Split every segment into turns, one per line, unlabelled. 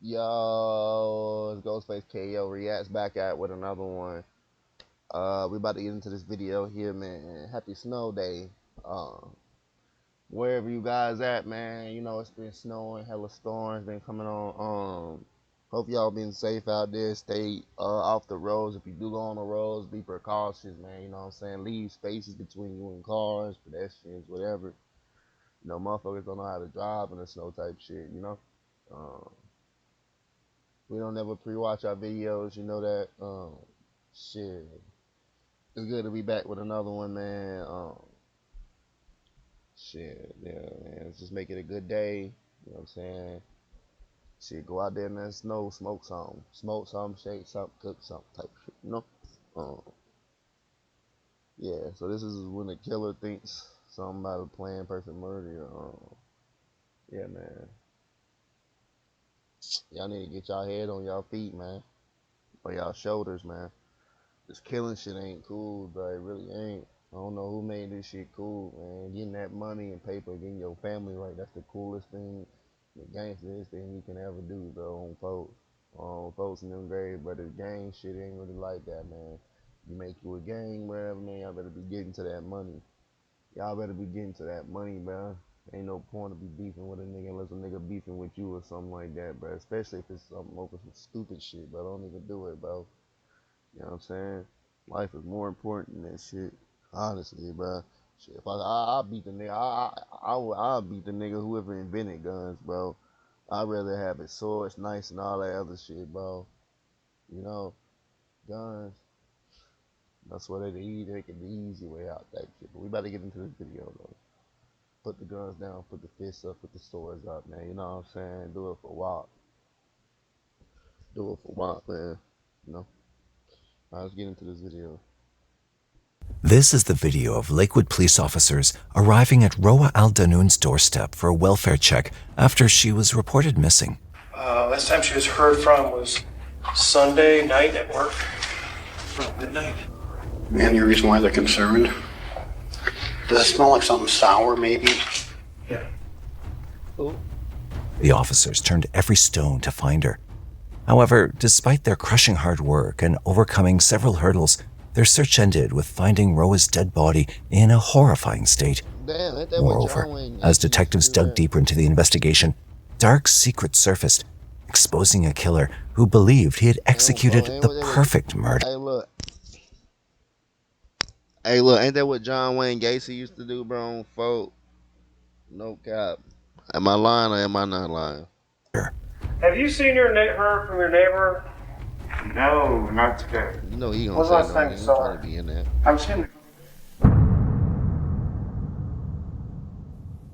Yo, it's GhostFace Kayo Reacts back at with another one. We about to get into this video here, man. Happy snow day. Wherever you guys at, man. You know it's been snowing, hella storms been coming on. Hope y'all been safe out there. Stay off the roads. If you do go on the roads, be precautious, man. You know what I'm saying? Leave spaces between you and cars, pedestrians, whatever. You know, motherfuckers don't know how to drive in the snow type shit. You know. Um, We don't ever pre-watch our videos, you know that. Shit, it's good to be back with another one, man. Shit, yeah, man. Let's just make it a good day. You know what I'm saying? Shit, go out there in that snow, smoke some, shake something, cook something type shit, you know. Um, yeah. So this is when the killer thinks something about a planned perfect murder. Yeah, man. Y'all need to get y'all head on y'all feet, man, or y'all shoulders, man. This killing shit ain't cool, bro. It really ain't. I don't know who made this shit cool, man. Getting that money and paper, getting your family right, that's the coolest thing, the gangsterest thing you can ever do, bro, on folks. On folks in them grades, but the gang shit ain't really like that, man. You make you a gang, wherever, man, y'all better be getting to that money. Y'all better be getting to that money, bro. Ain't no point to be beefing with a nigga unless a nigga beefing with you or something like that, bro. Especially if it's something over some stupid shit, bro. Don't even do it, bro. You know what I'm saying? Life is more important than that shit. Honestly, bro. Shit, if I beat the nigga, I'll beat the nigga whoever invented guns, bro. I'd rather have it swords, nice, and all that other shit, bro. You know, guns. That's what they take it the easy way out type shit. But we about to get into this video though. Put the guns down, put the fists up, put the swords up, man. You know what I'm saying? Do it for WAP. Do it for WAP, man. You know. Alright, let's get into this video.
This is the video of Lakewood police officers arriving at Roa Al-Danoon's doorstep for a welfare check after she was reported missing.
Last time she was heard from was Sunday night at work. Midnight.
Any reason why they're concerned? Does it smell like something sour, maybe?
Yeah.
The officers turned every stone to find her. However, despite their crushing hard work and overcoming several hurdles, their search ended with finding Roa's dead body in a horrifying state.
Damn, ain't that what
Moreover,
John Wayne
as
Gacy used to
detectives
do,
dug
man?
deeper into the investigation, dark secrets surfaced, exposing a killer who believed he had executed the perfect murder.
Hey, look, ain't that what John Wayne Gacy used to do, bro? On folk, no cap. Am I lying or am I not lying?
Have you seen her from your neighbor?
No, not today.
You know he gonna
When's
say
the last
no.
time
He
you
ain't
saw
trying
her?
to be in that.
I'm seeing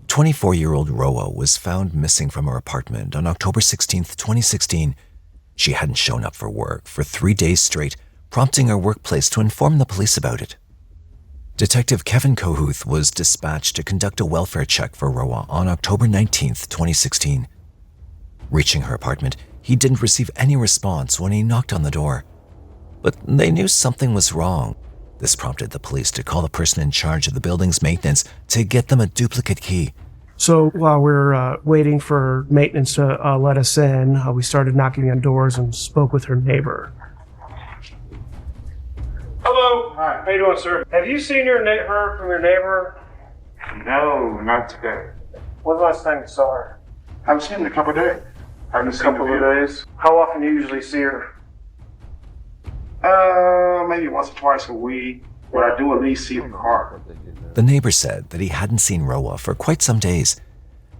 24-year-old Roa was found missing from her apartment on October 16, 2016. She hadn't shown up for work for 3 days straight, prompting her workplace to inform the police about it. Detective Kevin Kohuth was dispatched to conduct a welfare check for Roa on October 19, 2016. Reaching her apartment, he didn't receive any response when he knocked on the door. But they knew something was wrong. This prompted the police to call the person in charge of the building's maintenance to get them a duplicate key.
So while we're waiting for maintenance to let us in, we started knocking on doors and spoke with her neighbor.
Hello. Hi. How you doing, sir? Have you seen her from your neighbor?
No, not today.
When's the last time you saw her?
I haven't seen in a couple of days. Haven't seen
Couple of days. How often do you usually see her?
Maybe once or twice a week. But I do at least see the car.
The neighbor said that he hadn't seen Roa for quite some days.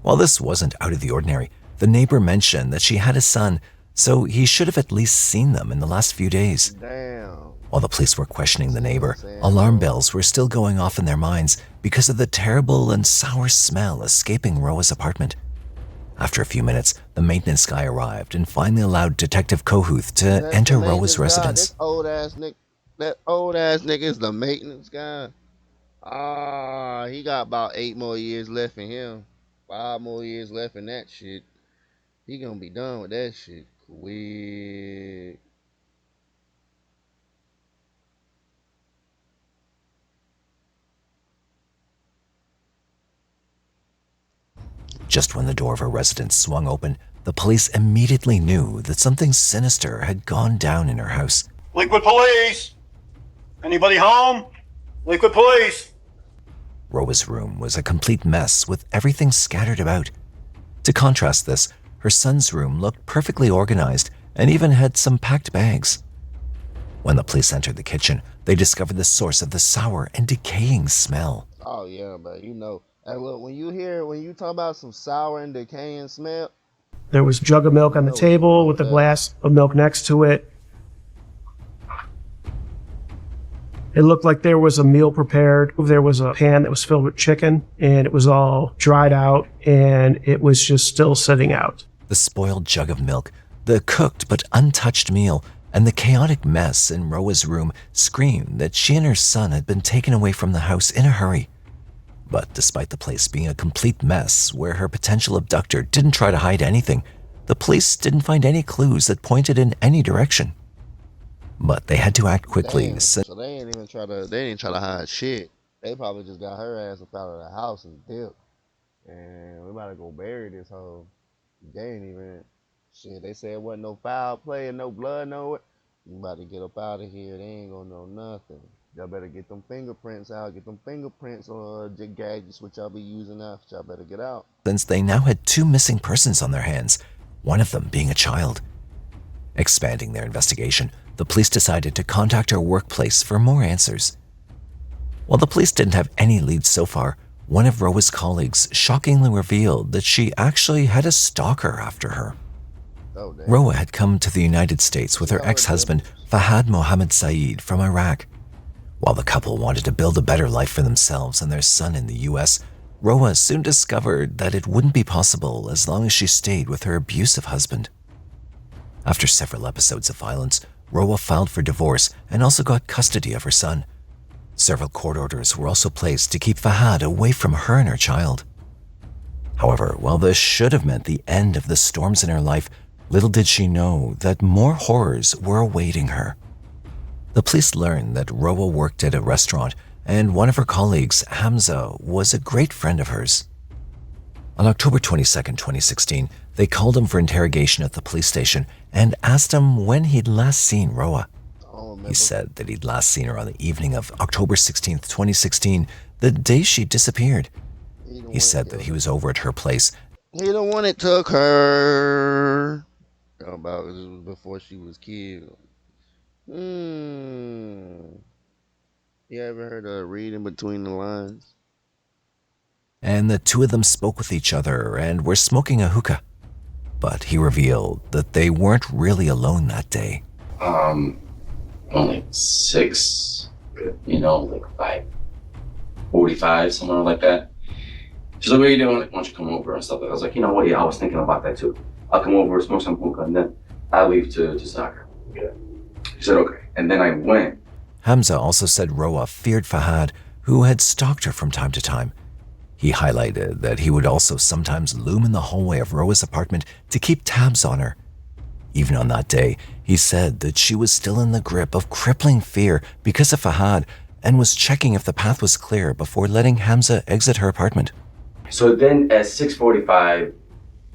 While this wasn't out of the ordinary, the neighbor mentioned that she had a son, so he should have at least seen them in the last few days.
Damn.
While the police were questioning the neighbor, alarm bells were still going off in their minds because of the terrible and sour smell escaping Roa's apartment. After a few minutes, the maintenance guy arrived and finally allowed Detective Kohuth to enter Roa's residence.
That old ass nigga is the maintenance guy. He got about 8 more years left in him. 5 more years left in that shit. He gonna be done with that shit quick.
Just when the door of her residence swung open, the police immediately knew that something sinister had gone down in her house.
Liquid police! Anybody home? Liquid police!
Roa's room was a complete mess with everything scattered about. To contrast this, her son's room looked perfectly organized and even had some packed bags. When the police entered the kitchen, they discovered the source of the sour and decaying smell.
Oh yeah, but you know, hey, look, when you talk about some sour and decaying smell,
There was a jug of milk on the table with a glass of milk next to it. It looked like there was a meal prepared. There was a pan that was filled with chicken, and it was all dried out, and it was just still sitting out.
The spoiled jug of milk, the cooked but untouched meal, and the chaotic mess in Roa's room screamed that she and her son had been taken away from the house in a hurry. But despite the place being a complete mess where her potential abductor didn't try to hide anything, the police didn't find any clues that pointed in any direction. But they had to act quickly.
damn, so they didn't try to hide shit. They probably just got her ass up out of the house and dipped. And we about to go bury this hoe. They ain't even shit. They said it wasn't no foul play and no blood, no. You about to get up out of here. They ain't gonna know nothing. Y'all better get them fingerprints out. Get them fingerprints on the gadgets which y'all be using now. Y'all better get out.
Since they now had 2 missing persons on their hands, one of them being a child. Expanding their investigation, the police decided to contact her workplace for more answers. While the police didn't have any leads so far, one of Roa's colleagues shockingly revealed that she actually had a stalker after her.
Oh, damn.
Roa had come to the United States with her ex-husband, Fahad Mohammed Saeed, from Iraq. While the couple wanted to build a better life for themselves and their son in the US, Roa soon discovered that it wouldn't be possible as long as she stayed with her abusive husband. After several episodes of violence, Roa filed for divorce and also got custody of her son. Several court orders were also placed to keep Fahad away from her and her child. However, while this should have meant the end of the storms in her life, little did she know that more horrors were awaiting her. The police learned that Roa worked at a restaurant, and one of her colleagues, Hamza, was a great friend of hers. On October 22, 2016, they called him for interrogation at the police station and asked him when he'd last seen Roa. He said that he'd last seen her on the evening of October 16, 2016, the day she disappeared. He said that he was over at her place.
He the one that took her. About it was before she was killed. You ever heard of reading between the lines?
And the two of them spoke with each other and were smoking a hookah. But he revealed that they weren't really alone that day.
Only 6, like 5:45, somewhere like that. She's like, what are you doing? Like, why don't you come over and stuff? I was like, you know what? Yeah, I was thinking about that too. I'll come over, smoke some hookah, and then I'll leave to soccer. Yeah. She said, okay. And then I went.
Hamza also said Roa feared Fahad, who had stalked her from time to time. He highlighted that he would also sometimes loom in the hallway of Roa's apartment to keep tabs on her. Even on that day, he said that she was still in the grip of crippling fear because of Fahad and was checking if the path was clear before letting Hamza exit her apartment.
So then at 6:45,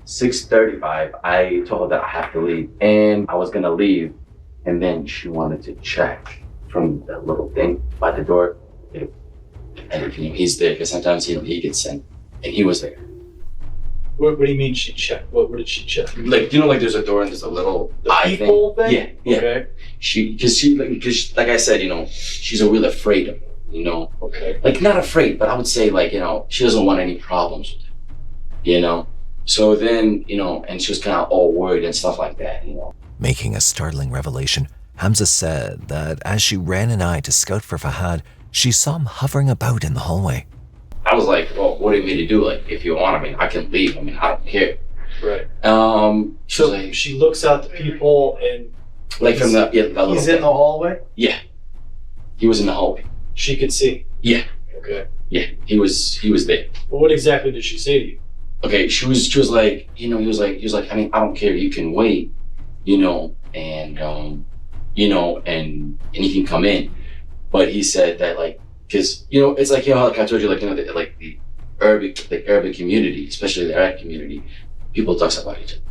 6:35, I told her that I have to leave. And I was going to leave. And then she wanted to check from the little thing by the door. And he's there because sometimes he gets sent. And he was there.
What do you mean she checked? What did she check?
Like, there's a door and there's a little eye
peephole thing?
Yeah.
Okay.
Because like I said, she's a real afraid of him,
Okay.
Like, not afraid, but I would say, like, she doesn't want any problems with him, So then, and she was kind of all worried and stuff like that,
Making a startling revelation, Hamza said that as she ran an eye to scout for Fahad, she saw him hovering about in the hallway.
I was like, well, what do you mean to do? Like, if you want, I can leave. I don't care.
Right.
So like,
she looks out the people and
like from that little
he's in the hallway?
Yeah. He was in the hallway.
She could see.
Yeah.
Okay.
Yeah. He was there.
Well, what exactly did she say to you?
Okay, she was like, he was like, I don't care, you can wait, and and he can come in. But he said that, like, because it's like, like I told you, like, the urban community, especially the Iraq community, people talk about each other.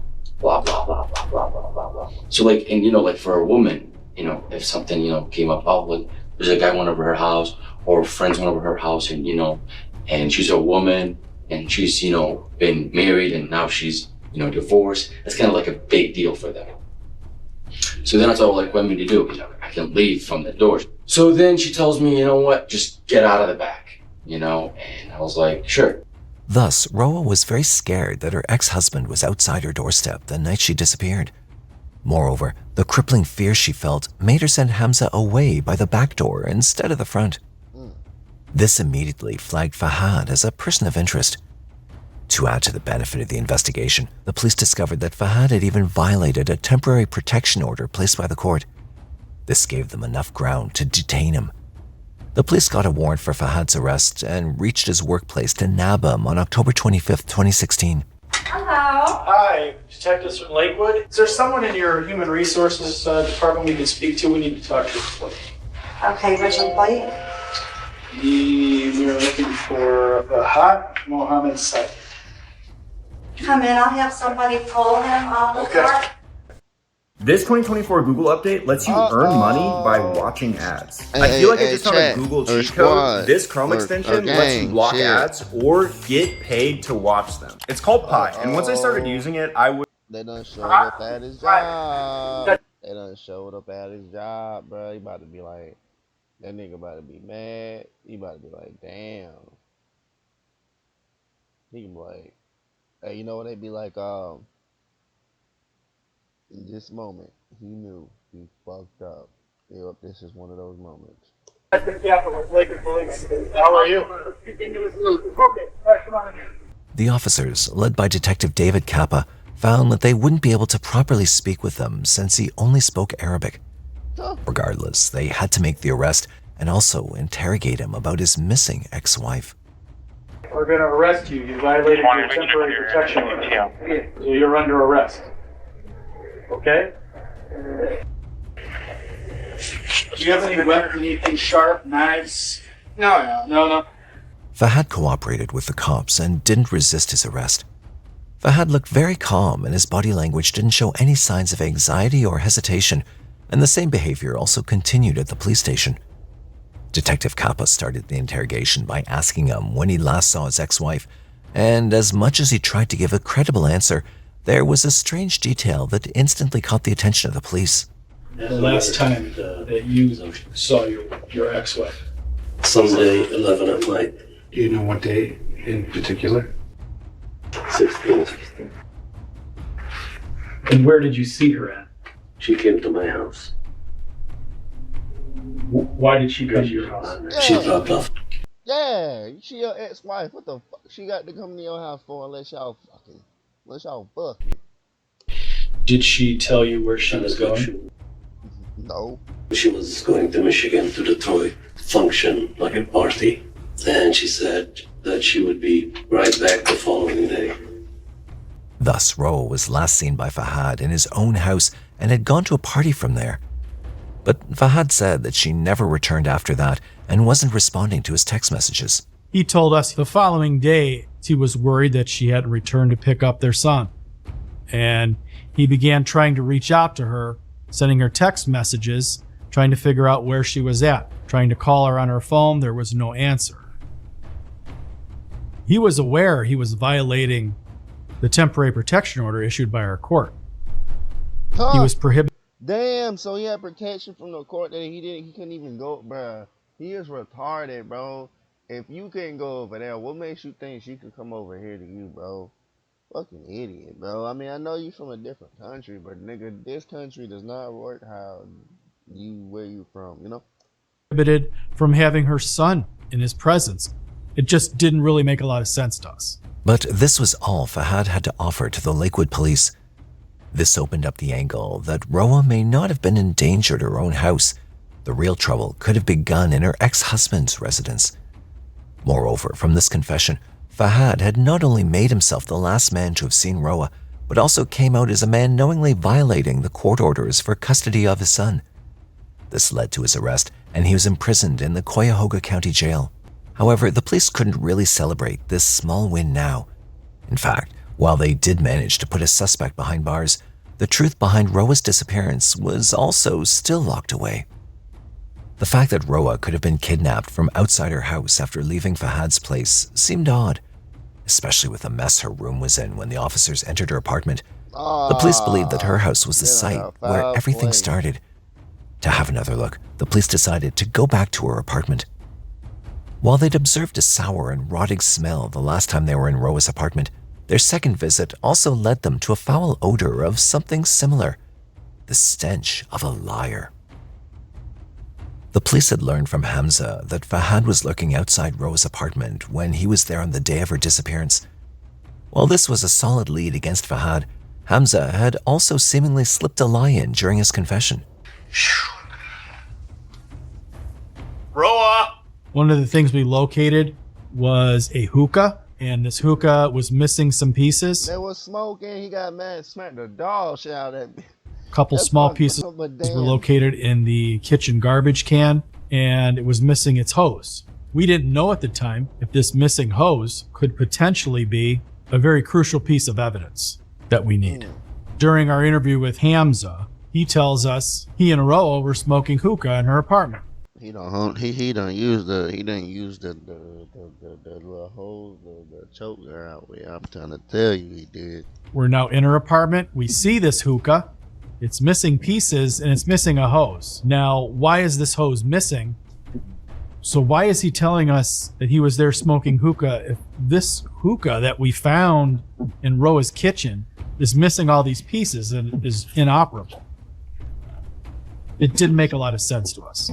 So like, and you know, like for a woman, you know, if something, you know, came up, oh, like there's a guy went over her house or friends went over her house and, you know, and she's a woman and she's, you know, been married and now she's, you know, divorced. That's kind of like a big deal for them. So then I told her, like, what I mean to do? Because I can leave from the door. So then she tells me, you know what, just get out of the back, you know? And I was like, sure.
Thus, Roa was very scared that her ex-husband was outside her doorstep the night she disappeared. Moreover, the crippling fear she felt made her send Hamza away by the back door instead of the front. This immediately flagged Fahad as a person of interest. To add to the benefit of the investigation, the police discovered that Fahad had even violated a temporary protection order placed by the court. This gave them enough ground to detain him. The police got a warrant for Fahad's arrest and reached his workplace to nab him on October 25, 2016.
Hello.
Hi, Detectives from Lakewood. Is there someone in your human resources department we can speak to? We need to talk to.
Okay, which employee?
We're looking for Fahad Mohammed Said.
Come in, I'll have somebody pull him off the
Okay.
cart.
This 2024 Google update lets you earn money by watching ads. I
Hey,
feel like I
hey,
just found
chat,
a Google
or
cheat
squad,
code. This Chrome
or
extension lets you
gang,
block
shit.
ads or get paid to watch them. It's called Pi, and once I started using it, I would.
They done showed up at his job. They done showed up at his job, bro. He about to be like, that nigga about to be mad. He about to be like, damn. He can be like, hey, you know what? They be like, in this moment, he knew he fucked up. Yep, this is one of those moments.
How are you?
The officers, led by Detective David Kappa, found that they wouldn't be able to properly speak with him since he only spoke Arabic. Regardless, they had to make the arrest and also interrogate him about his missing ex-wife.
We're going to arrest you. You violated your temporary protection order. So you're under arrest. Okay? Do you have any weapons, anything sharp, knives? No.
Fahad cooperated with the cops and didn't resist his arrest. Fahad looked very calm and his body language didn't show any signs of anxiety or hesitation, and the same behavior also continued at the police station. Detective Kappa started the interrogation by asking him when he last saw his ex-wife, and as much as he tried to give a credible answer, there was a strange detail that instantly caught the attention of the police.
The last time that you saw your ex-wife?
Sunday, 11 at night.
Do you know what day in particular?
16.
And where did you see her at?
She came to my house.
Why did she come to your house?
She dropped off.
Yeah, she your ex-wife. What the fuck she got to come to your house for unless y'all fucking.
Did she tell you where she was going?
No.
She was going to Michigan to Detroit function, like a party. And she said that she would be right back the following day.
Thus, Roa was last seen by Fahad in his own house and had gone to a party from there. But Fahad said that she never returned after that and wasn't responding to his text messages.
He told us the following day he was worried that she hadn't returned to pick up their son. And he began trying to reach out to her, sending her text messages, trying to figure out where she was at, trying to call her on her phone. There was no answer. He was aware he was violating the temporary protection order issued by our court. He was prohibited.
Damn, so he had protection from the court that he couldn't even go, bruh. He is retarded, bro. If you couldn't go over there, what makes you think she could come over here to you, bro? Fucking idiot, bro. I mean, I know you from a different country, but nigga, this country does not work how where you from, you know?
Prohibited from having her son in his presence. It just didn't really make a lot of sense to us.
But this was all Fahad had to offer to the Lakewood police. This opened up the angle that Roa may not have been in danger at her own house. The real trouble could have begun in her ex-husband's residence. Moreover, from this confession, Fahad had not only made himself the last man to have seen Roa, but also came out as a man knowingly violating the court orders for custody of his son. This led to his arrest, and he was imprisoned in the Cuyahoga County Jail. However, the police couldn't really celebrate this small win now. In fact, while they did manage to put a suspect behind bars, the truth behind Roa's disappearance was also still locked away. The fact that Roa could have been kidnapped from outside her house after leaving Fahad's place seemed odd, especially with the mess her room was in when the officers entered her apartment. The police believed that her house was the site where everything started. To have another look, the police decided to go back to her apartment. While they'd observed a sour and rotting smell the last time they were in Roa's apartment, their second visit also led them to a foul odor of something similar, the stench of a liar. The police had learned from Hamza that Fahad was lurking outside Roa's apartment when he was there on the day of her disappearance. While this was a solid lead against Fahad, Hamza had also seemingly slipped a lie in during his confession.
Roa! One of the things we located was a hookah, and this hookah was missing some pieces.
There was smoking. He got mad, smacked the dog shit out of that.
A couple small pieces were located in the kitchen garbage can, and it was missing its hose. We didn't know at the time if this missing hose could potentially be a very crucial piece of evidence that we need. During our interview with Hamza, he tells us he and Roa were smoking hookah in her apartment.
He done use the little hose, the choker out with. I'm trying to tell you, he did.
We're now in her apartment. We see this hookah. It's missing pieces and it's missing a hose. Now, why is this hose missing? So why is he telling us that he was there smoking hookah if this hookah that we found in Roa's kitchen is missing all these pieces and is inoperable? It didn't make a lot of sense to us.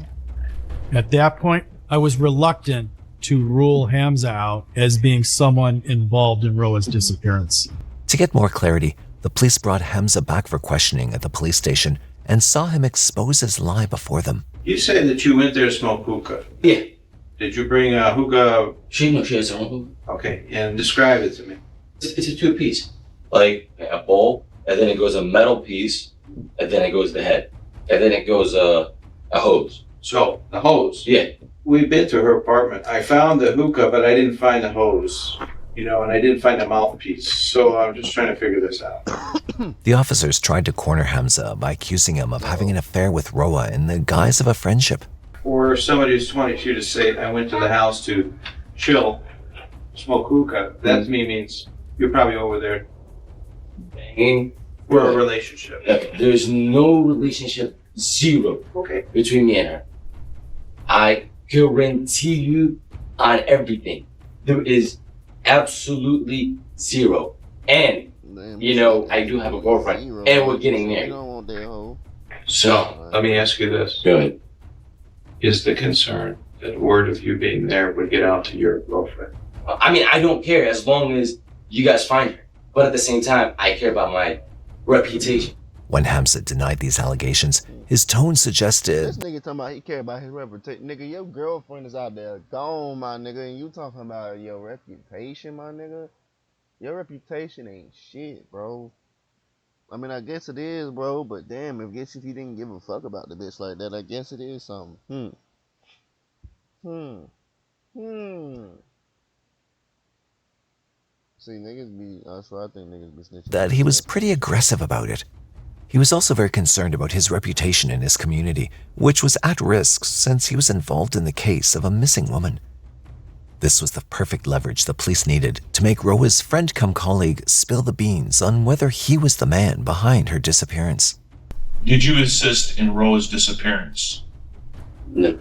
At that point, I was reluctant to rule Hamza out as being someone involved in Roa's disappearance.
To get more clarity, the police brought Hamza back for questioning at the police station and saw him expose his lie before them.
You say that you went there to smoke hookah.
Yeah.
Did you bring a hookah?
She has her own hookah.
Okay, and describe it to me.
It's a two-piece. Like a bowl, and then it goes a metal piece, and then it goes the head. And then it goes a hose.
So, the hose?
Yeah.
We've been to her apartment. I found the hookah, but I didn't find the hose. And I didn't find the mouthpiece. So I'm just trying to figure this out.
The officers tried to corner Hamza by accusing him of having an affair with Roa in the guise of a friendship.
For somebody who's 22 to say, I went to the house to chill, smoke hookah, that to me means you're probably over there
Banging.
for a relationship.
There's no relationship, zero, between me and her. I guarantee you on everything. There is absolutely zero. And, I do have a girlfriend, and we're getting married.
So, let me ask you this.
Go ahead.
Is the concern that word of you being there would get out to your girlfriend?
I mean, I don't care as long as you guys find her. But at the same time, I care about my reputation.
When Hamza denied these allegations, his tone suggested...
This nigga talking about he care about his reputation. Nigga, your girlfriend is out there gone, my nigga, and you talking about your reputation, my nigga? Your reputation ain't shit, bro. I mean, I guess it is, bro, but damn, if you didn't give a fuck about the bitch like that, I guess it is something. See, niggas be, that's why I think niggas be snitching.
That he was pretty aggressive about it. He was also very concerned about his reputation in his community, which was at risk since he was involved in the case of a missing woman. This was the perfect leverage the police needed to make Roa's friend-cum-colleague spill the beans on whether he was the man behind her disappearance.
Did you assist in Roa's disappearance?
No.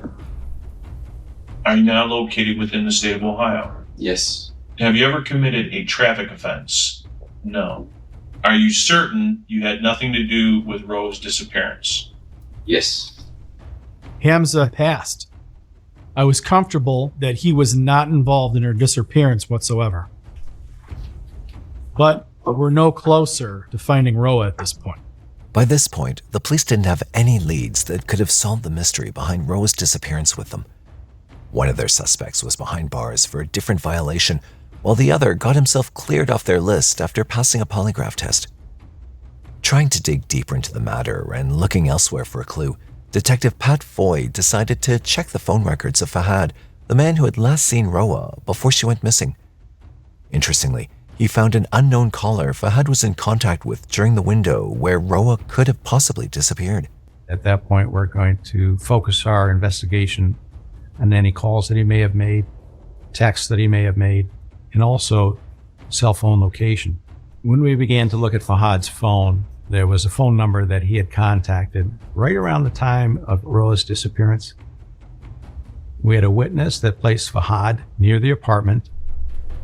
Are you now located within the state of Ohio?
Yes.
Have you ever committed a traffic offense? No. Are you certain you had nothing to do with Roa's disappearance?
Yes.
Hamza passed. I was comfortable that he was not involved in her disappearance whatsoever. But we're no closer to finding Roa at this point.
By this point, the police didn't have any leads that could have solved the mystery behind Roa's disappearance with them. One of their suspects was behind bars for a different violation, while the other got himself cleared off their list after passing a polygraph test. Trying to dig deeper into the matter and looking elsewhere for a clue, Detective Pat Foy decided to check the phone records of Fahad, the man who had last seen Roa before she went missing. Interestingly, he found an unknown caller Fahad was in contact with during the window where Roa could have possibly disappeared.
At that point, we're going to focus our investigation on any calls that he may have made, texts that he may have made, and also cell phone location. When we began to look at Fahad's phone, there was a phone number that he had contacted right around the time of Roa's disappearance. We had a witness that placed Fahad near the apartment,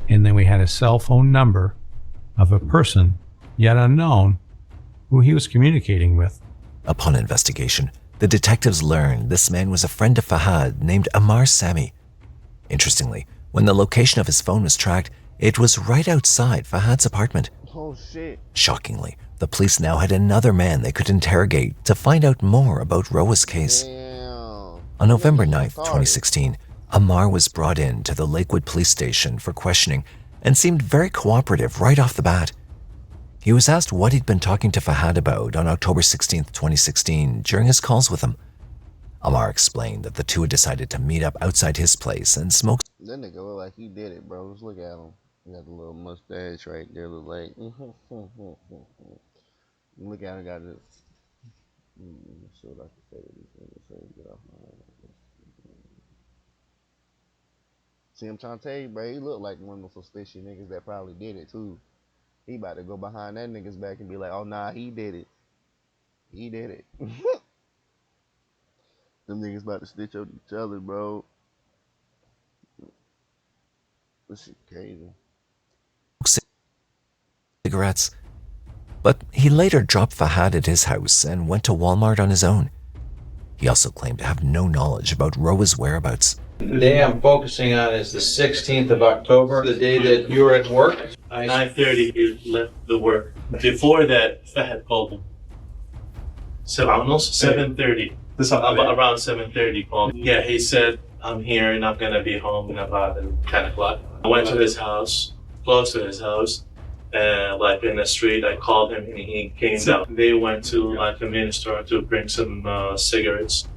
and then we had a cell phone number of a person, yet unknown, who he was communicating with.
Upon investigation, the detectives learned this man was a friend of Fahad named Ammar Sami. Interestingly, when the location of his phone was tracked, it was right outside Fahad's apartment.
Oh shit.
Shockingly, the police now had another man they could interrogate to find out more about Roa's case.
Damn.
On November 9th, 2016, Ammar was brought in to the Lakewood police station for questioning and seemed very cooperative right off the bat. He was asked what he'd been talking to Fahad about on October 16th, 2016 during his calls with him. Ammar explained that the two had decided to meet up outside his place and smoke.
That nigga look like he did it, bro. Just look at him. He got the little mustache right there, look like. Look at him, got this. See what I can say to these niggas. Get off my head. See, I'm trying to tell you, bro. He look like one of those suspicious niggas that probably did it too. He about to go behind that nigga's back and be like, "Oh nah, he did it. He did it." Them niggas about to stitch up each other, bro. This shit crazy.
Cigarettes. But he later dropped Fahad at his house and went to Walmart on his own. He also claimed to have no knowledge about Roa's whereabouts.
The day I'm focusing on is the 16th of October, the day that you were at work.
9:30 he left the work. Before that, Fahad called him. Almost 7:30. Around 7:30 called. Yeah, he said, "I'm here and I'm gonna be home in about 10 o'clock." I went to his house, close to his house, and like in the street, I called him and he came down. They went to like a convenience store to bring some cigarettes.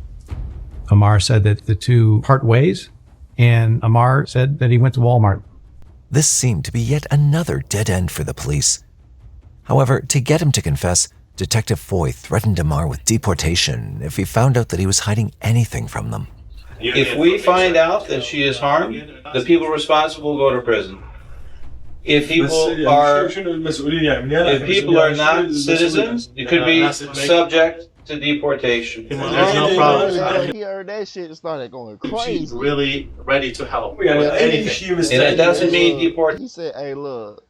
Ammar said that the two part ways, and Ammar said that he went to Walmart.
This seemed to be yet another dead end for the police. However, to get him to confess, Detective Foy threatened Ammar with deportation if he found out that he was hiding anything from them.
If we find out that she is harmed, the people responsible go to prison. If people are not citizens, it could be subject to deportation.
There's no problem.
He heard that shit and started going crazy.
She's really ready to help with anything.
And it doesn't mean deportation.
He said, "Hey, look.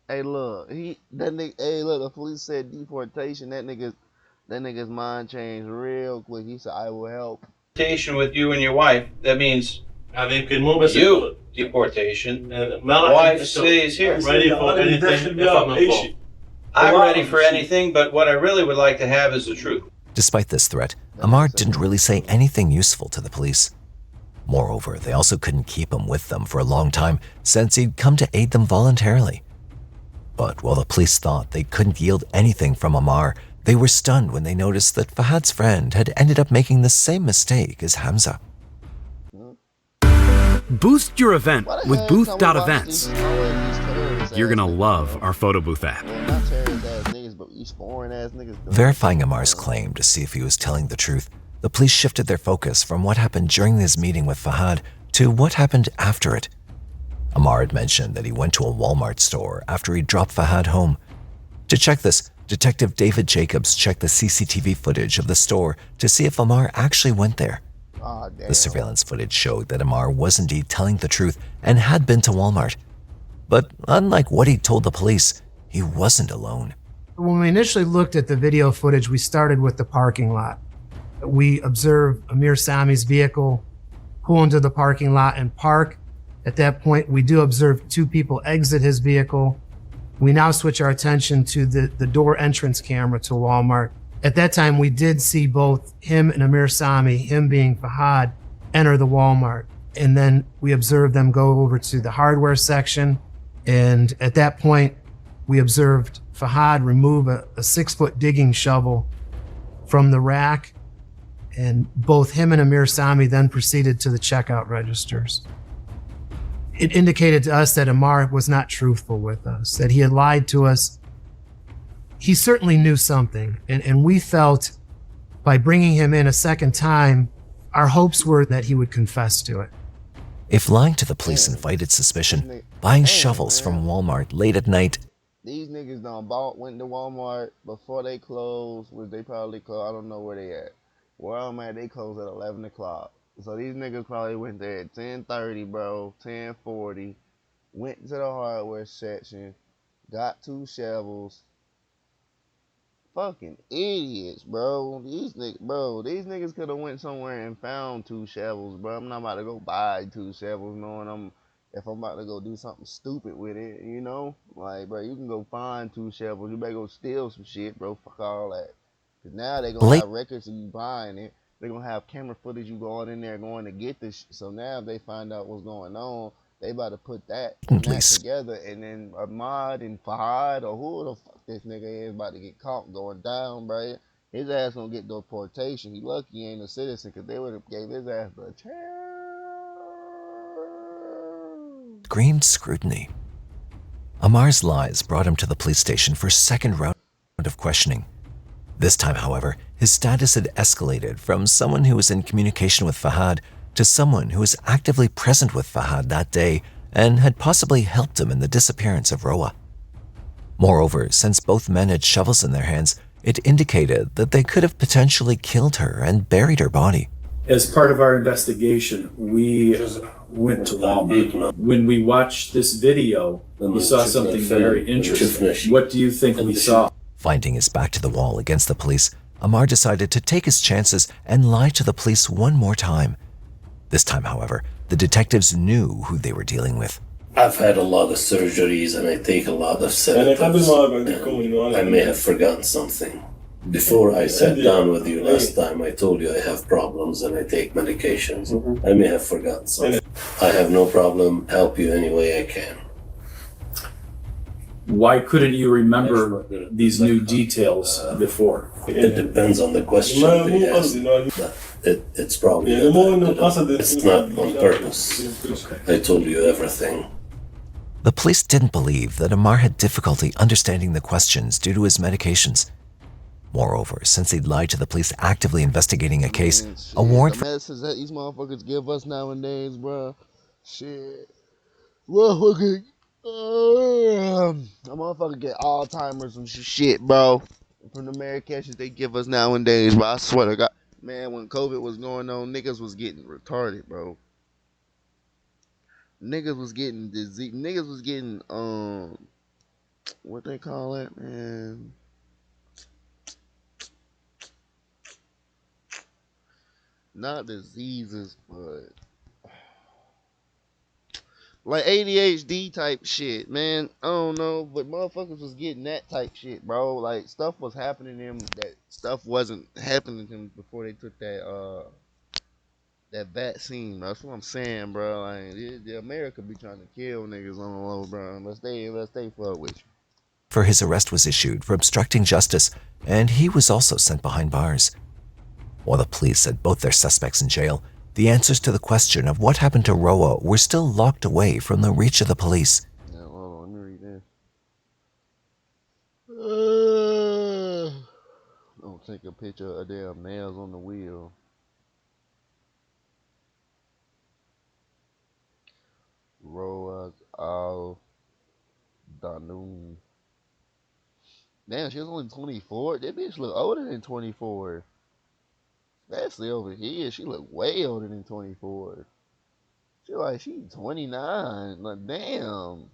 Hey, look. The police said deportation. That nigga's mind changed real quick. He said, I will help."
Deportation with you and your wife, that means you deportation. Wife stays here.
Ready for anything if I'm involved.
I'm ready for anything, but what I really would like to have is the truth.
Despite this threat, Ammar didn't really say anything useful to the police. Moreover, they also couldn't keep him with them for a long time since he'd come to aid them voluntarily. But while the police thought they couldn't yield anything from Ammar, they were stunned when they noticed that Fahad's friend had ended up making the same mistake as Hamza.
Boost your event with Booth.events. You're gonna love our photo booth app.
Verifying Ammar's claim to see if he was telling the truth, the police shifted their focus from what happened during his meeting with Fahad to what happened after it. Ammar had mentioned that he went to a Walmart store after he dropped Fahad home. To check this, Detective David Jacobs checked the CCTV footage of the store to see if Ammar actually went there. The surveillance footage showed that Ammar was indeed telling the truth and had been to Walmart. But unlike what he told the police, he wasn't alone.
When we initially looked at the video footage, we started with the parking lot. We observed Ammar Sami's vehicle pull into the parking lot and park. At that point, we do observe two people exit his vehicle. We now switch our attention to the door entrance camera to Walmart. At that time, we did see both him and Ammar Sami, him being Fahad, enter the Walmart. And then we observed them go over to the hardware section. And at that point, we observed Fahad remove a 6-foot digging shovel from the rack. And both him and Ammar Sami then proceeded to the checkout registers. It indicated to us that Amar was not truthful with us, that he had lied to us. He certainly knew something, and we felt by bringing him in a second time, our hopes were that he would confess to it.
If lying to the police invited suspicion, buying shovels from Walmart late at night.
These niggas went to Walmart before they closed, which they probably closed. I don't know where they at. Where I'm at, they closed at 11 o'clock. So these niggas probably went there at 10:30, bro, 10:40. Went to the hardware section, got 2 shovels. Fucking idiots, bro. These niggas could have went somewhere and found 2 shovels, bro. I'm not about to go buy 2 shovels knowing if I'm about to go do something stupid with it, you know? Like, bro, you can go find 2 shovels. You better go steal some shit, bro. Fuck all that. Because now they're going to have records of you buying it. They're going to have camera footage you going in there going to get this shit. So now if they find out what's going on, they about to put that and that together. And then Ahmad and Fahad, or who the fuck this nigga is, about to get caught going down, bro. His ass gonna get deportation. He lucky he ain't a citizen, because they would have gave his ass the
Screamed scrutiny. Amar's lies brought him to the police station for a second round of questioning. This time, however, his status had escalated from someone who was in communication with Fahad to someone who was actively present with Fahad that day and had possibly helped him in the disappearance of Roa. Moreover, since both men had shovels in their hands, it indicated that they could have potentially killed her and buried her body.
As part of our investigation, we went to Walmart. When we watched this video, we saw something very interesting. What do you think we saw?
Finding his back to the wall against the police, Amar decided to take his chances and lie to the police one more time. This time, however, the detectives knew who they were dealing with.
I've had a lot of surgeries and I take a lot of sedatives. I may have forgotten something. Before I sat down with you last time, I told you I have problems and I take medications. I may have forgotten something. I have no problem. Help you any way I can.
Why couldn't you remember these new details before?
It depends on the question they ask. It's probably it's not on purpose. I told you everything.
The police didn't believe that Amar had difficulty understanding the questions due to his medications. Moreover, since he'd lied to the police actively investigating a case, a warrant for...
The messages that these motherfuckers give us nowadays, bro. Shit. Motherfucker. A motherfucker get Alzheimer's and shit, bro. From the medications they give us nowadays, bro. I swear to God. Man, when COVID was going on, niggas was getting retarded, bro. Niggas was getting disease. Niggas was getting, what they call it, man? Not diseases, but like ADHD type shit, man. I don't know, but motherfuckers was getting that type shit, bro. Like stuff was happening to them that stuff wasn't happening to them before they took that vaccine. That's what I'm saying, bro. Like the America be trying to kill niggas on the low, bro. Let's stay fuck with you.
For his arrest was issued for obstructing justice, and he was also sent behind bars. While the police had both their suspects in jail, the answers to the question of what happened to Roa were still locked away from the reach of the police.
Yeah, hold on, let me read this. Don't take a picture of damn nails on the wheel. Roa al Danun. Damn, she was only 24. That bitch look older than 24. Especially over here, she look way older than 24. She's 29. Like, damn.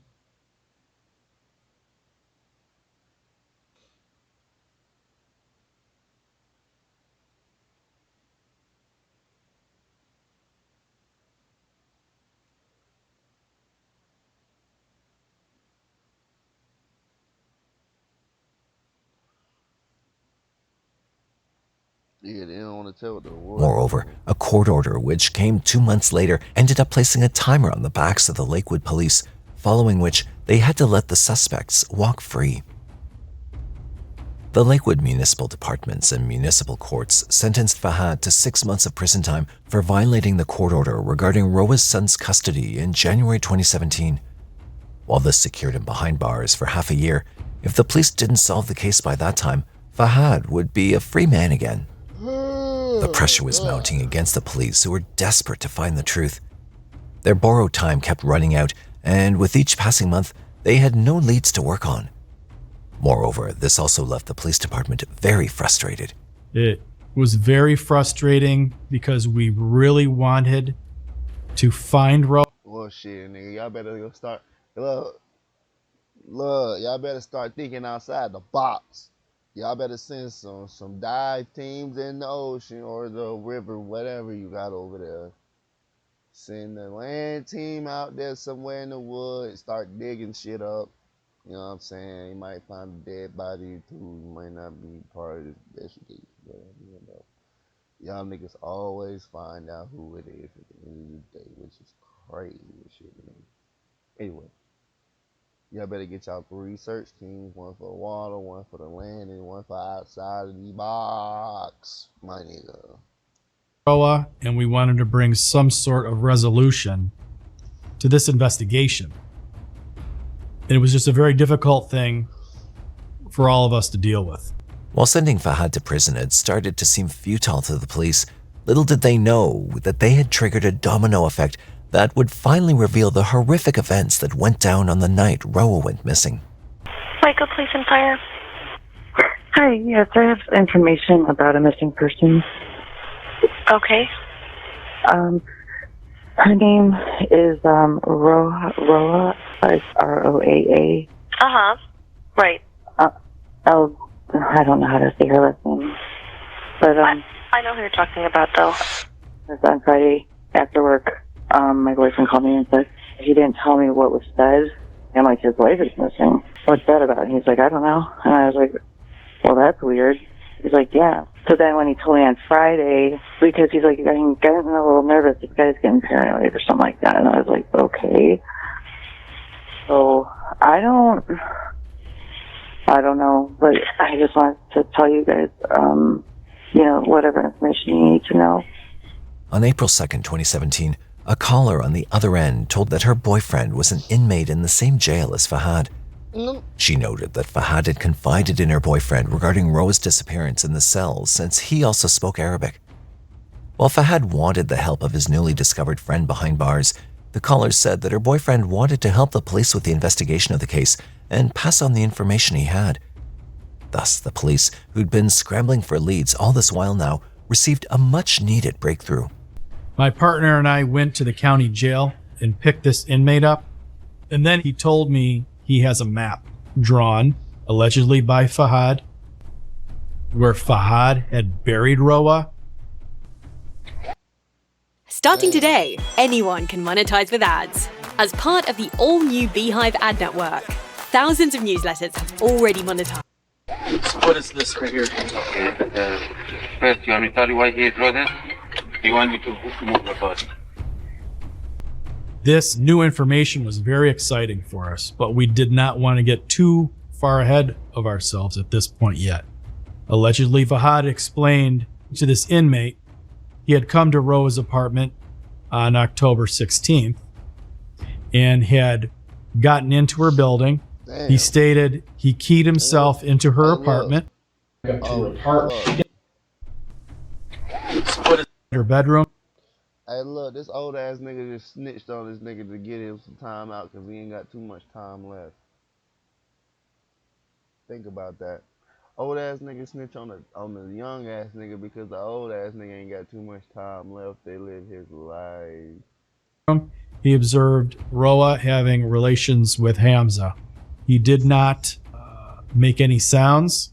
Yeah, they don't want to tell the world.
Moreover, a court order which came 2 months later ended up placing a timer on the backs of the Lakewood police, following which they had to let the suspects walk free. The Lakewood Municipal Departments and municipal courts sentenced Fahad to 6 months of prison time for violating the court order regarding Roa's son's custody in January 2017. While this secured him behind bars for half a year, if the police didn't solve the case by that time, Fahad would be a free man again. The pressure was mounting against the police, who were desperate to find the truth. Their borrowed time kept running out, and with each passing month, they had no leads to work on. Moreover, this also left the police department very frustrated.
It was very frustrating because we really wanted to find Roa.
Well, shit, nigga, y'all better go start. Look, y'all better start thinking outside the box. Y'all better send some dive teams in the ocean or the river, whatever you got over there. Send the land team out there somewhere in the woods, start digging shit up. You know what I'm saying? You might find a dead body too. You might not be part of this investigation, but you know, y'all niggas always find out who it is at the end of the day, which is crazy shit, man. Anyway, y'all better get y'all 3 search teams, one for the water, one for the land, and one for outside of the box, my nigga.
Roa, and we wanted to bring some sort of resolution to this investigation. And it was just a very difficult thing for all of us to deal with.
While sending Fahad to prison had started to seem futile to the police, little did they know that they had triggered a domino effect that would finally reveal the horrific events that went down on the night Roa went missing.
Waco Police and Fire. Hi, yes, I have information about a missing person. Okay. Her name is Roa, Roaa. Right. I don't know how to say her last name, but I know who you're talking about, though. On Friday after work, my boyfriend called me and said he didn't tell me what was said. I'm like, his wife is missing. What's that about? And he's like, I don't know. And I was like, well, that's weird. He's like, yeah. So then when he told me on Friday, because he's like, I'm getting a little nervous, this guy's getting paranoid or something like that. And I was like, okay. So I don't know, but I just wanted to tell you guys, whatever information you need to know.
On April 2nd, 2017, a caller on the other end told that her boyfriend was an inmate in the same jail as Fahad. She noted that Fahad had confided in her boyfriend regarding Roa's disappearance in the cell since he also spoke Arabic. While Fahad wanted the help of his newly discovered friend behind bars, the caller said that her boyfriend wanted to help the police with the investigation of the case and pass on the information he had. Thus, the police, who'd been scrambling for leads all this while now, received a much-needed breakthrough.
My partner and I went to the county jail and picked this inmate up, and then he told me he has a map drawn, allegedly by Fahad, where Fahad had buried Roa.
Starting today, anyone can monetize with ads. As part of the all-new Beehive ad network, thousands of newsletters have already monetized.
So what is this right here? Okay, first, you want me to tell you why he drew this? You want me to move the body?
This new information was very exciting for us, but we did not want to get too far ahead of ourselves at this point yet. Allegedly, Fahad explained to this inmate he had come to Roa's apartment on October 16th and had gotten into her building. Damn. He stated he keyed himself into her apartment. Her bedroom.
Hey, look, this old ass nigga just snitched on this nigga to get him some time out because he ain't got too much time left. Think about that. Old ass nigga snitch on the young ass nigga because the old ass nigga ain't got too much time left. They live his life.
He observed Roa having relations with Hamza. He did not make any sounds.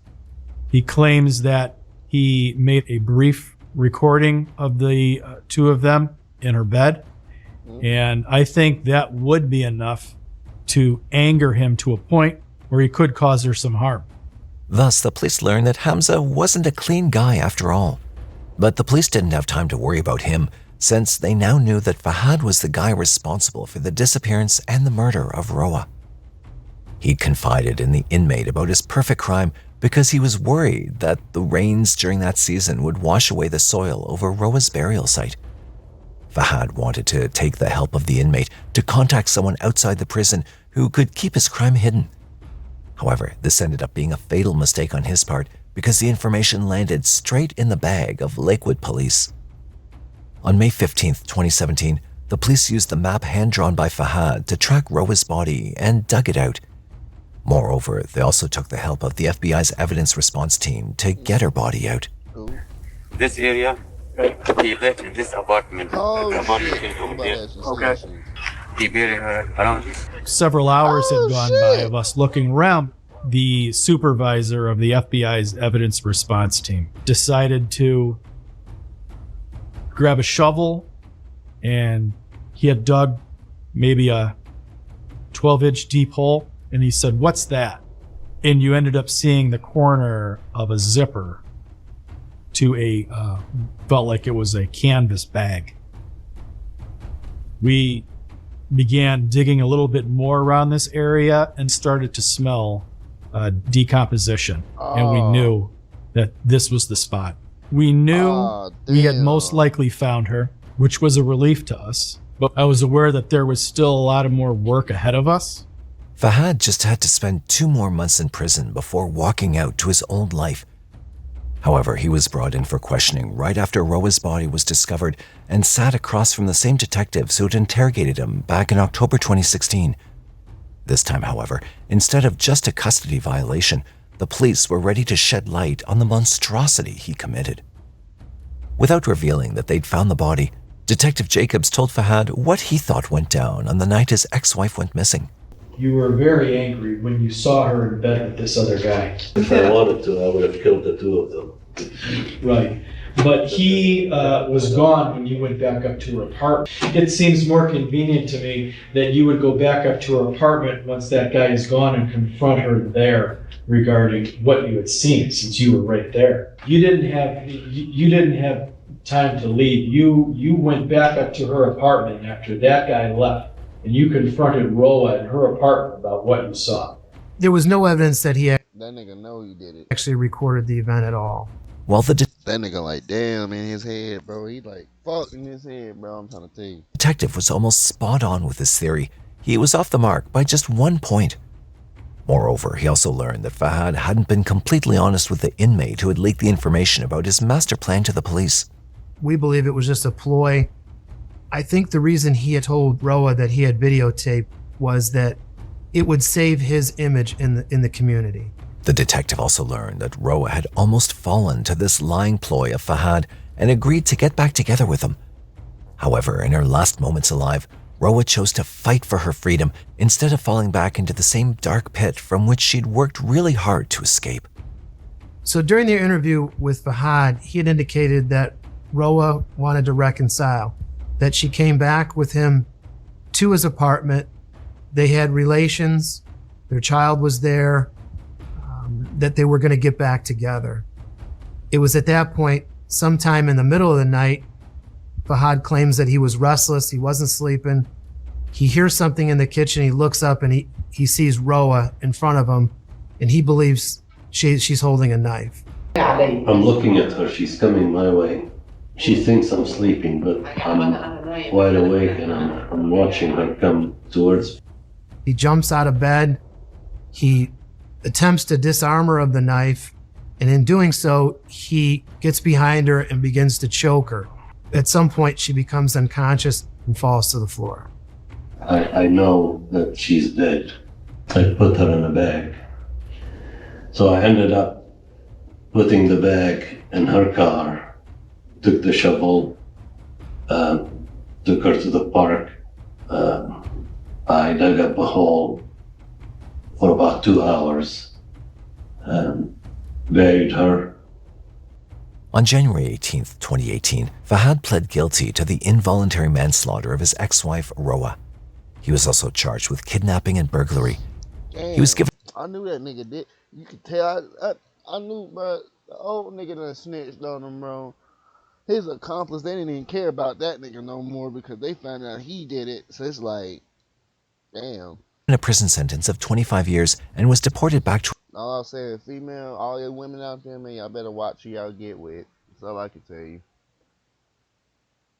He claims that he made a brief recording of the two of them in her bed. And I think that would be enough to anger him to a point where he could cause her some harm.
Thus, the police learned that Hamza wasn't a clean guy after all. But the police didn't have time to worry about him, since they now knew that Fahad was the guy responsible for the disappearance and the murder of Roa. He'd confided in the inmate about his perfect crime because he was worried that the rains during that season would wash away the soil over Roa's burial site. Fahad wanted to take the help of the inmate to contact someone outside the prison who could keep his crime hidden. However, this ended up being a fatal mistake on his part because the information landed straight in the bag of Lakewood police. On May 15, 2017, the police used the map hand-drawn by Fahad to track Roa's body and dug it out. Moreover, they also took the help of the FBI's evidence response team to get her body out.
This area, he lived in this apartment.
Okay.
He buried her around.
Several hours had gone by of us looking around. The supervisor of the FBI's evidence response team decided to grab a shovel, and he had dug maybe a 12-inch deep hole, and he said, "What's that?" And you ended up seeing the corner of a zipper to a, felt like it was a canvas bag. We began digging a little bit more around this area and started to smell decomposition. And we knew that this was the spot. We knew we had most likely found her, which was a relief to us. But I was aware that there was still a lot of more work ahead of us.
Fahad just had to spend 2 more months in prison before walking out to his old life. However, he was brought in for questioning right after Roa's body was discovered and sat across from the same detectives who had interrogated him back in October 2016. This time, however, instead of just a custody violation, the police were ready to shed light on the monstrosity he committed. Without revealing that they'd found the body, Detective Jacobs told Fahad what he thought went down on the night his ex-wife went missing.
You were very angry when you saw her in bed with this other guy.
If I wanted to, I would have killed the 2 of them.
Right. But he was gone when you went back up to her apartment. It seems more convenient to me that you would go back up to her apartment once that guy is gone and confront her there regarding what you had seen, since you were right there. You didn't have time to leave. You went back up to her apartment after that guy left, and you confronted Roa in her apartment about what you saw.
There was no evidence that he
That nigga know he did it.
actually recorded the event at all.
While the
That nigga like, damn, in his head, bro. He like, fuck in his head, bro. I'm trying to tell you.
detective was almost spot on with his theory, he was off the mark by just 1 point. Moreover, he also learned that Fahad hadn't been completely honest with the inmate who had leaked the information about his master plan to the police.
We believe it was just a ploy. I think the reason he had told Roa that he had videotaped was that it would save his image in the community.
The detective also learned that Roa had almost fallen to this lying ploy of Fahad and agreed to get back together with him. However, in her last moments alive, Roa chose to fight for her freedom instead of falling back into the same dark pit from which she'd worked really hard to escape.
So during their interview with Fahad, he had indicated that Roa wanted to reconcile, that she came back with him to his apartment. They had relations, their child was there, that they were going to get back together. It was at that point, sometime in the middle of the night, Fahad claims that he was restless, he wasn't sleeping. He hears something in the kitchen, he looks up and he sees Roa in front of him, and he believes she's holding a knife.
I'm looking at her, she's coming my way. She thinks I'm sleeping, but I'm wide awake and I'm watching her come towards me.
He jumps out of bed, he attempts to disarm her of the knife, and in doing so, he gets behind her and begins to choke her. At some point, she becomes unconscious and falls to the floor.
I know that she's dead. I put her in a bag. So I ended up putting the bag in her car, took the shovel, took her to the park. I dug up a hole for about 2 hours, buried her.
On January 18, 2018, Fahad pled guilty to the involuntary manslaughter of his ex-wife, Roa. He was also charged with kidnapping and burglary.
Damn,
He was given
I knew that nigga did. You could tell. I knew, bro. The old nigga done snitched on him, bro. His accomplice, they didn't even care about that nigga no more because they found out he did it. So it's like, damn.
a prison sentence of 25 years and was deported back to
All I'm saying, female, all your women out there, man, y'all better watch who y'all get with. That's all I can tell you.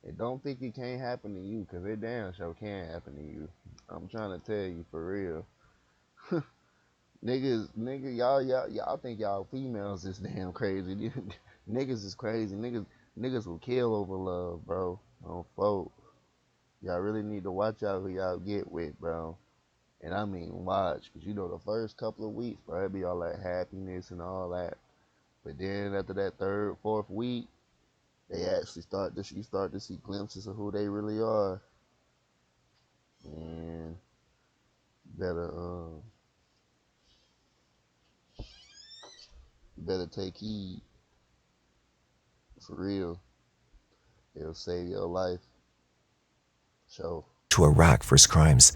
And don't think it can't happen to you, because it damn sure can happen to you. I'm trying to tell you for real. Niggas, y'all think y'all females is damn crazy. Niggas is crazy. Niggas will kill over love, bro. On folk. Y'all really need to watch out who y'all get with, bro. And I mean watch, because you know the first couple of weeks, bro, it be all that happiness and all that. But then after that third, fourth week, they actually you start to see glimpses of who they really are. And better take heed. For real. It'll save your life. So
to Iraq for his crimes.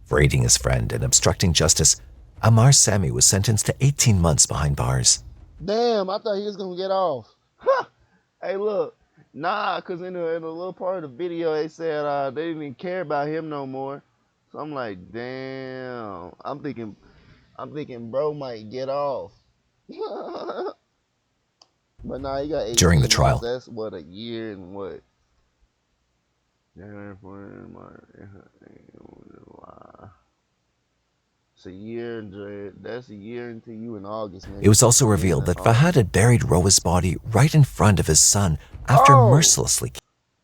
For aiding his friend and obstructing justice, Ammar Sami was sentenced to 18 months behind bars.
damn, I thought he was gonna get off. Hey, look, nah, cause in a little part of the video they said they didn't even care about him no more. So I'm like, damn. I'm thinking bro might get off. But nah, he got 18
During the
months.
trial,
That's what, a year and what? It's a year, Dre. That's a year into you in August, man.
it was also revealed that Fahad had buried Roa's body right in front of his son after mercilessly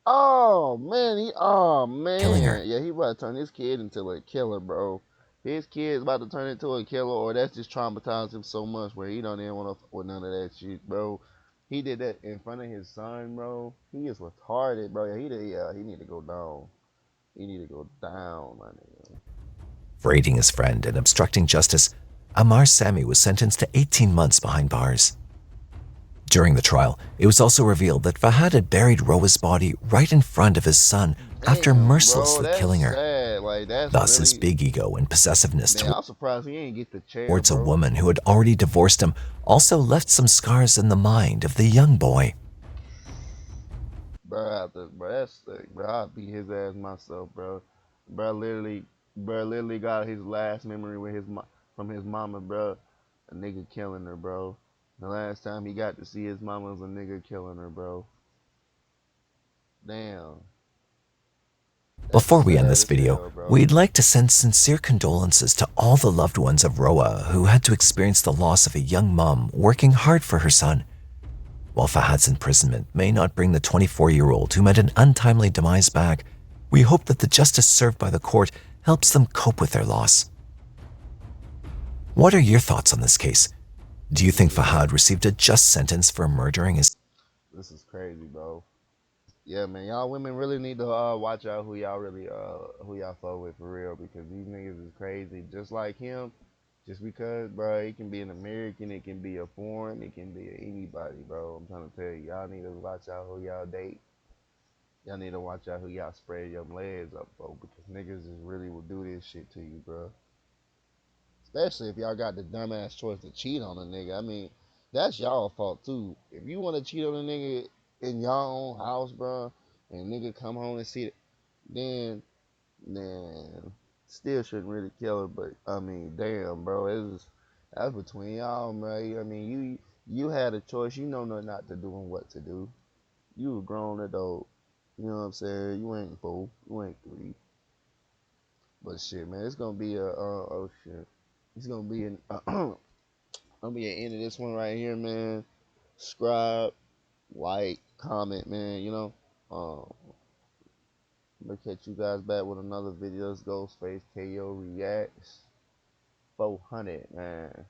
Oh man,
killing her.
Yeah, he about to turn his kid into a killer, bro. His kid's about to turn into a killer, or that's just traumatized him so much where he don't even want to fuck with none of that shit, bro. He did that in front of his son, bro. He is retarded, bro. Yeah, he need to go down. He need to go down, my nigga.
For aiding his friend and obstructing justice, Ammar Sami was sentenced to 18 months behind bars. During the trial, it was also revealed that Fahad had buried Roa's body right in front of his son after mercilessly killing her.
Sad. Like, that's
Thus,
really,
his big ego and possessiveness
man, I'm surprised he ain't get the chair,
towards a
bro.
woman who had already divorced him also left some scars in the mind of the young boy.
Bro, that's sick, bro. I'd beat his ass myself, bro. Bro literally got his last memory with from his mama, bro. A nigga killing her, bro. The last time he got to see his mama was a nigga killing her, bro. Damn.
Before we end this video, we'd like to send sincere condolences to all the loved ones of Roa who had to experience the loss of a young mom working hard for her son. While Fahad's imprisonment may not bring the 24-year-old who met an untimely demise back, we hope that the justice served by the court helps them cope with their loss. What are your thoughts on this case? Do you think Fahad received a just sentence for murdering his...
This is crazy, bro. Yeah, man, y'all women really need to watch out who y'all fuck with for real, because these niggas is crazy. Just like him, just because, bro, it can be an American, it can be a foreign, it can be anybody, bro. I'm trying to tell you, y'all need to watch out who y'all date. Y'all need to watch out who y'all spread your legs up for, because niggas just really will do this shit to you, bro. Especially if y'all got the dumbass choice to cheat on a nigga. I mean, that's y'all fault too. If you want to cheat on a nigga in y'all own house, bro, and nigga come home and see it, then still shouldn't really kill her. But I mean, damn, bro, that's between y'all, man. I mean, you had a choice. You know not to do and what to do. You a grown adult. You know what I'm saying? You ain't 4. You ain't 3. But shit, man, it's gonna be oh shit. It's gonna be an gonna be an end of this one right here, man. Subscribe, like, comment, man. You know, I'm gonna catch you guys back with another video. Ghostface Kayo Reacts 400, man.